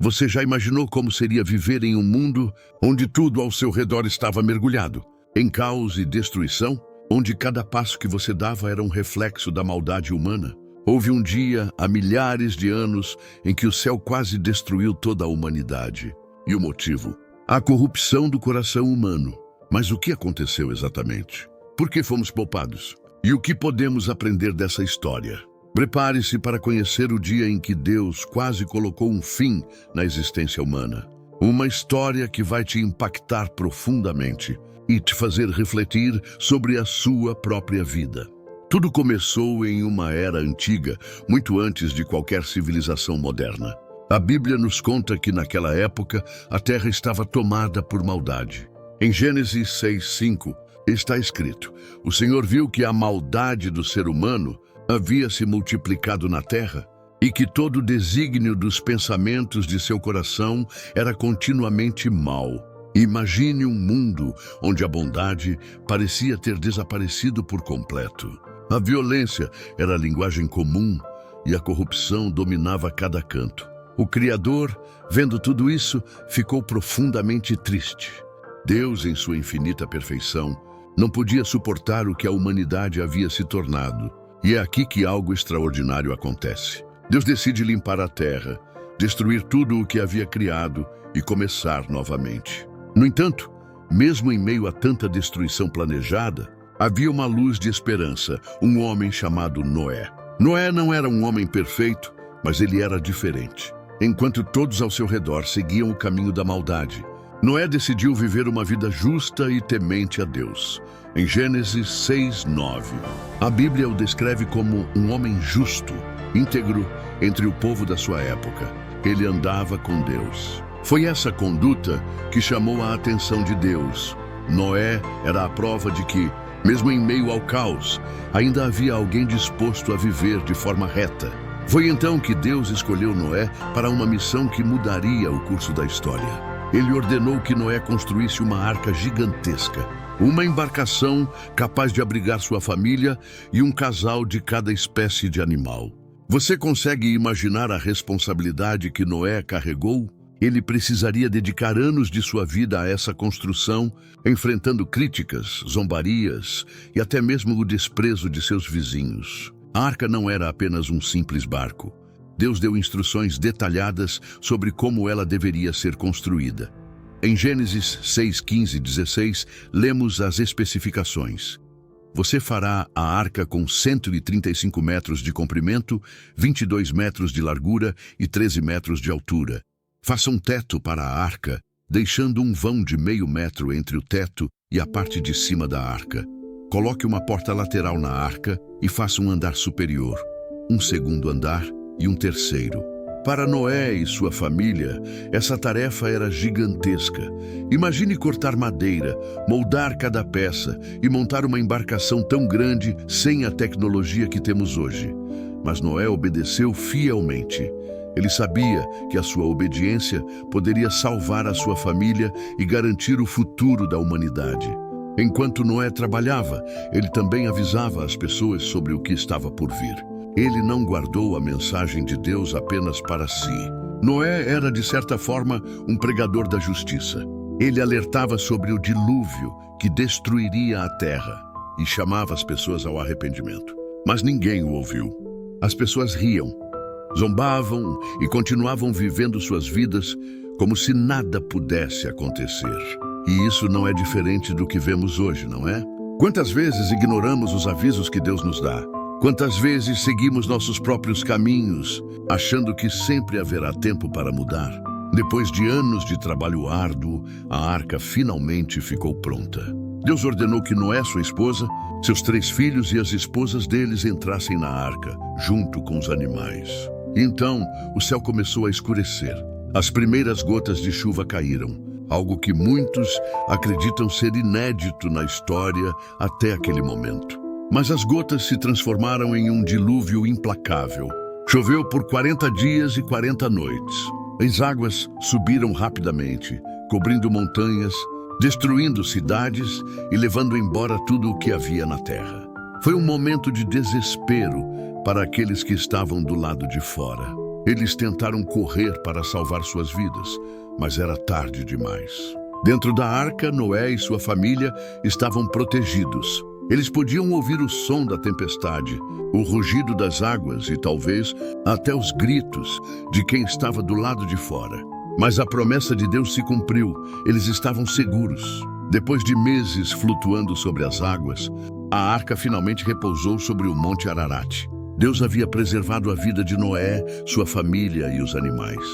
Você já imaginou como seria viver em um mundo onde tudo ao seu redor estava mergulhado em caos e destruição? Onde cada passo que você dava era um reflexo da maldade humana? Houve um dia, há milhares de anos, em que o céu quase destruiu toda a humanidade. E o motivo? A corrupção do coração humano. Mas o que aconteceu exatamente? Por que fomos poupados? E o que podemos aprender dessa história? Prepare-se para conhecer o dia em que Deus quase colocou um fim na existência humana. Uma história que vai te impactar profundamente e te fazer refletir sobre a sua própria vida. Tudo começou em uma era antiga, muito antes de qualquer civilização moderna. A Bíblia nos conta que naquela época a terra estava tomada por maldade. Em Gênesis 6:5 está escrito: o Senhor viu que a maldade do ser humano havia se multiplicado na terra e que todo o desígnio dos pensamentos de seu coração era continuamente mau. Imagine um mundo onde a bondade parecia ter desaparecido por completo. A violência era a linguagem comum e a corrupção dominava cada canto. O Criador, vendo tudo isso, ficou profundamente triste. Deus, em sua infinita perfeição, não podia suportar o que a humanidade havia se tornado. E é aqui que algo extraordinário acontece. Deus decide limpar a terra, destruir tudo o que havia criado e começar novamente. No entanto, mesmo em meio a tanta destruição planejada, havia uma luz de esperança, um homem chamado Noé. Noé não era um homem perfeito, mas ele era diferente. Enquanto todos ao seu redor seguiam o caminho da maldade, Noé decidiu viver uma vida justa e temente a Deus. Em Gênesis 6:9, a Bíblia o descreve como um homem justo, íntegro entre o povo da sua época. Ele andava com Deus. Foi essa conduta que chamou a atenção de Deus. Noé era a prova de que, mesmo em meio ao caos, ainda havia alguém disposto a viver de forma reta. Foi então que Deus escolheu Noé para uma missão que mudaria o curso da história. Ele ordenou que Noé construísse uma arca gigantesca, uma embarcação capaz de abrigar sua família e um casal de cada espécie de animal. Você consegue imaginar a responsabilidade que Noé carregou? Ele precisaria dedicar anos de sua vida a essa construção, enfrentando críticas, zombarias e até mesmo o desprezo de seus vizinhos. A arca não era apenas um simples barco. Deus deu instruções detalhadas sobre como ela deveria ser construída. Em Gênesis 6:15-16, lemos as especificações. Você fará a arca com 135 metros de comprimento, 22 metros de largura e 13 metros de altura. Faça um teto para a arca, deixando um vão de meio metro entre o teto e a parte de cima da arca. Coloque uma porta lateral na arca e faça um andar superior, um segundo andar e um terceiro. Para Noé e sua família, essa tarefa era gigantesca. Imagine cortar madeira, moldar cada peça e montar uma embarcação tão grande sem a tecnologia que temos hoje. Mas Noé obedeceu fielmente. Ele sabia que a sua obediência poderia salvar a sua família e garantir o futuro da humanidade. Enquanto Noé trabalhava, ele também avisava as pessoas sobre o que estava por vir. Ele não guardou a mensagem de Deus apenas para si. Noé era, de certa forma, um pregador da justiça. Ele alertava sobre o dilúvio que destruiria a terra e chamava as pessoas ao arrependimento. Mas ninguém o ouviu. As pessoas riam, zombavam e continuavam vivendo suas vidas como se nada pudesse acontecer. E isso não é diferente do que vemos hoje, não é? Quantas vezes ignoramos os avisos que Deus nos dá? Quantas vezes seguimos nossos próprios caminhos, achando que sempre haverá tempo para mudar? Depois de anos de trabalho árduo, a arca finalmente ficou pronta. Deus ordenou que Noé, sua esposa, seus 3 filhos e as esposas deles entrassem na arca, junto com os animais. E então, o céu começou a escurecer. As primeiras gotas de chuva caíram, algo que muitos acreditam ser inédito na história até aquele momento. Mas as gotas se transformaram em um dilúvio implacável. Choveu por 40 dias e 40 noites. As águas subiram rapidamente, cobrindo montanhas, destruindo cidades e levando embora tudo o que havia na terra. Foi um momento de desespero para aqueles que estavam do lado de fora. Eles tentaram correr para salvar suas vidas, mas era tarde demais. Dentro da arca, Noé e sua família estavam protegidos. Eles podiam ouvir o som da tempestade, o rugido das águas e talvez até os gritos de quem estava do lado de fora. Mas a promessa de Deus se cumpriu. Eles estavam seguros. Depois de meses flutuando sobre as águas, a arca finalmente repousou sobre o Monte Ararat. Deus havia preservado a vida de Noé, sua família e os animais.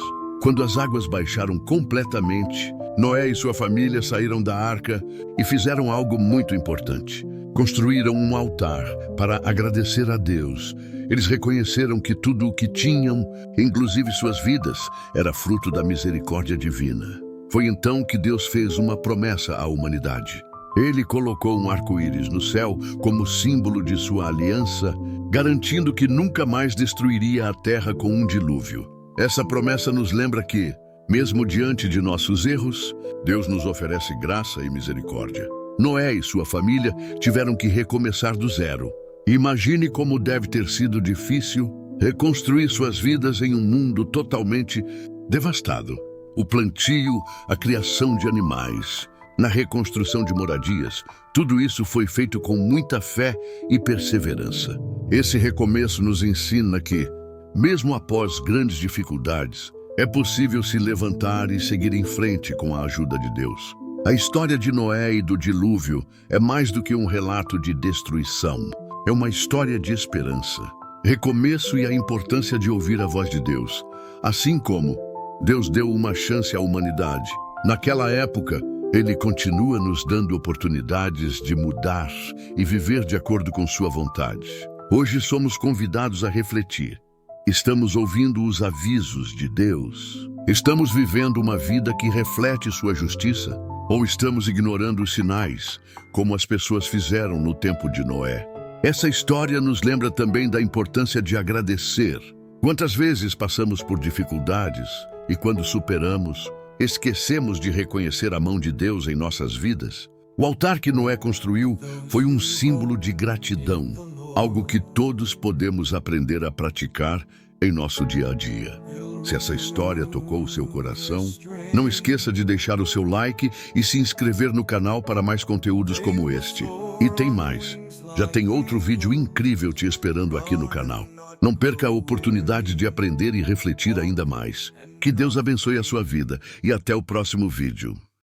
Quando as águas baixaram completamente, Noé e sua família saíram da arca e fizeram algo muito importante. Construíram um altar para agradecer a Deus. Eles reconheceram que tudo o que tinham, inclusive suas vidas, era fruto da misericórdia divina. Foi então que Deus fez uma promessa à humanidade. Ele colocou um arco-íris no céu como símbolo de sua aliança, garantindo que nunca mais destruiria a terra com um dilúvio. Essa promessa nos lembra que, mesmo diante de nossos erros, Deus nos oferece graça e misericórdia. Noé e sua família tiveram que recomeçar do zero. Imagine como deve ter sido difícil reconstruir suas vidas em um mundo totalmente devastado. O plantio, a criação de animais, na reconstrução de moradias, tudo isso foi feito com muita fé e perseverança. Esse recomeço nos ensina que, mesmo após grandes dificuldades, é possível se levantar e seguir em frente com a ajuda de Deus. A história de Noé e do dilúvio é mais do que um relato de destruição. É uma história de esperança, recomeço e a importância de ouvir a voz de Deus. Assim como Deus deu uma chance à humanidade, naquela época, Ele continua nos dando oportunidades de mudar e viver de acordo com sua vontade. Hoje somos convidados a refletir. Estamos ouvindo os avisos de Deus? Estamos vivendo uma vida que reflete sua justiça? Ou estamos ignorando os sinais, como as pessoas fizeram no tempo de Noé? Essa história nos lembra também da importância de agradecer. Quantas vezes passamos por dificuldades e, quando superamos, esquecemos de reconhecer a mão de Deus em nossas vidas? O altar que Noé construiu foi um símbolo de gratidão, algo que todos podemos aprender a praticar em nosso dia a dia. Se essa história tocou o seu coração, não esqueça de deixar o seu like e se inscrever no canal para mais conteúdos como este. E tem mais. Já tem outro vídeo incrível te esperando aqui no canal. Não perca a oportunidade de aprender e refletir ainda mais. Que Deus abençoe a sua vida e até o próximo vídeo.